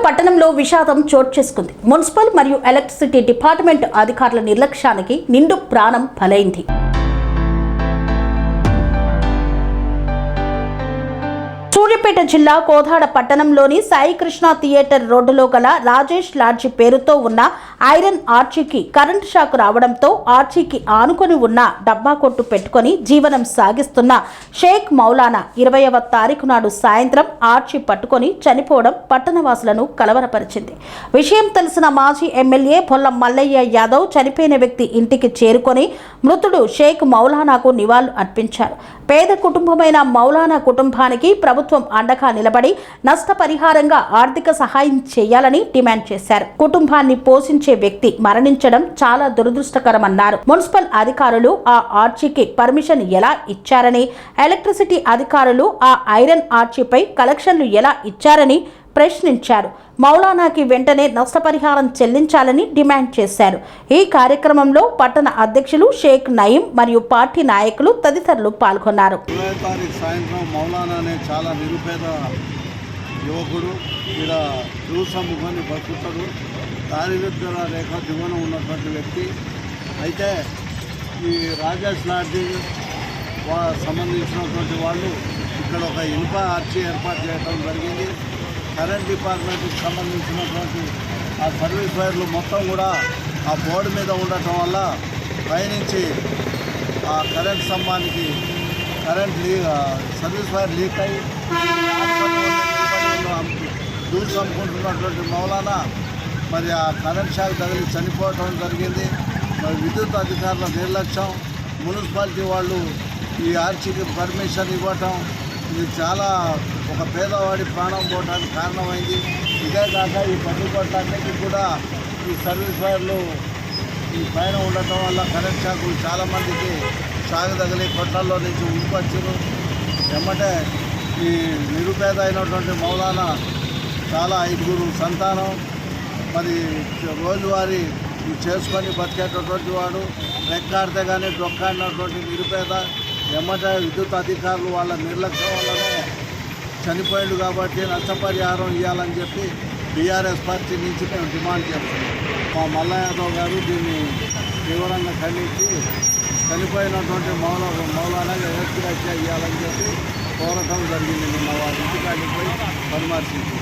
పట్టణంలో విషాదం చోటు చేసుకుంది. మున్సిపల్ మరియు ఎలక్ట్రిసిటీ డిపార్ట్మెంట్ అధికారుల నిర్లక్ష్యానికి నిండు ప్రాణం బలైంది. సూర్యాపేట జిల్లా కోదాడ పట్టణంలోని సాయికృష్ణ థియేటర్ రోడ్డులో గల రాజేష్ లాడ్జి పేరుతో ఉన్న ఐరన్ ఆర్చీకి కరెంటు షాక్ రావడంతో ఆర్చీకి ఆనుకొని ఉన్న డబ్బా కొట్టు పెట్టుకుని జీవనం సాగిస్తున్న షేక్ మౌలానా 20వ తారీఖు నాడు సాయంత్రం ఆర్చీ పట్టుకొని చనిపోవడం పట్టణవాసులను కలవరపరిచింది. విషయం తెలిసిన మాజీ ఎమ్మెల్యే బొల్ల మల్లయ్య యాదవ్ చనిపోయిన వ్యక్తి ఇంటికి చేరుకొని మృతుడు షేక్ మౌలానాకు నివాళులు అర్పించారు. పేద కుటుంబమైన మౌలానా కుటుంబానికి ప్రభుత్వం అండగా నిలబడి నష్టపరిహారంగా ఆర్థిక సహాయం చేయాలని డిమాండ్ చేశారు. కుటుంబాన్ని పోషించే వ్యక్తి మరణించడం చాలా దురదృష్టకరమన్నారు. మున్సిపల్ అధికారులు ఆ ఆర్చీకి పర్మిషన్ ఎలా ఇచ్చారని, ఎలక్ట్రిసిటీ అధికారులు ఆ ఐరన్ ఆర్చీపై కలెక్షన్లు ఎలా ఇచ్చారని ప్రశ్నించారు. మౌలానాకి వెంటనే నష్టపరిహారం చెల్లించాలని డిమాండ్ చేశారు. ఈ కార్యక్రమంలో పట్టణ అధ్యక్షులు షేక్ నయీం మరియు పార్టీ నాయకులు తదితరులు పాల్గొన్నారు. సాయంత్రం మౌలానా అనే చాలా నిరుపేద యువకుడు ఇక్కడ జ్యూస్ అమ్ముకొని బతుకుతాడు. దారిద్ర్య రేఖ దిగువన ఉన్నటువంటి వ్యక్తి. అయితే ఈ రాజేష్ లాడ్జి సంబంధించినటువంటి వాళ్ళు ఇక్కడ ఒక ఇనుప ఆర్చీ ఏర్పాటు చేయడం జరిగింది. కరెంట్ డిపార్ట్మెంట్కి సంబంధించినటువంటి ఆ సర్వీస్ వైర్లు మొత్తం కూడా ఆ బోర్డు మీద ఉండటం వల్ల పైనుంచి ఆ కరెంట్ స్తంభానికి సర్వీస్ వైర్ లీక్ అయ్యి దూసి అమ్ముకుంటున్నటువంటి మౌలానా మరి ఆ కరెంట్ షాక్ తగిలి చనిపోవటం జరిగింది. మరి విద్యుత్ అధికారుల నిర్లక్ష్యం, మున్సిపాలిటీ వాళ్ళు ఈ ఆర్చీకి పర్మిషన్ ఇవ్వటం, ఇది చాలా ఒక పేదవాడి ప్రాణం పోవడానికి కారణమైంది. ఇదే కాక ఈ పట్టుకోవటానికి కూడా ఈ సర్వీస్ వైర్లు ఈ పైన ఉండటం వల్ల కరెంట్ షాకులు చాలామందికి షాక్ తగిలి కొట్లల్లో నుంచి ఉరికొచ్చారు. వెంబటే ఈ నిరుపేద అయినటువంటి మౌలానా చాలా 5 సంతానం, మరి రోజువారీ చేసుకొని బతికేటటువంటి వాడు, రెక్కాడితే కానీ డొక్కాడినటువంటి నిరుపేద. వెంబటే విద్యుత్ అధికారులు వాళ్ళ నిర్లక్ష్యం వల్లనే చనిపోయాడు కాబట్టి నష్టపరిహారం ఇవ్వాలని చెప్పి బీఆర్ఎస్ పార్టీ నుంచి మేము డిమాండ్ చేస్తున్నాం. మా మల్లయ్య యాదవ్ గారు దీన్ని తీవ్రంగా ఖండించి చనిపోయినటువంటి మౌలానా ఎలక్ట్రిక్ ఇవ్వాలని చెప్పి కోరటం జరిగింది. నిన్న వాళ్ళ ఇంటికాడికి పోయి పరామర్శించి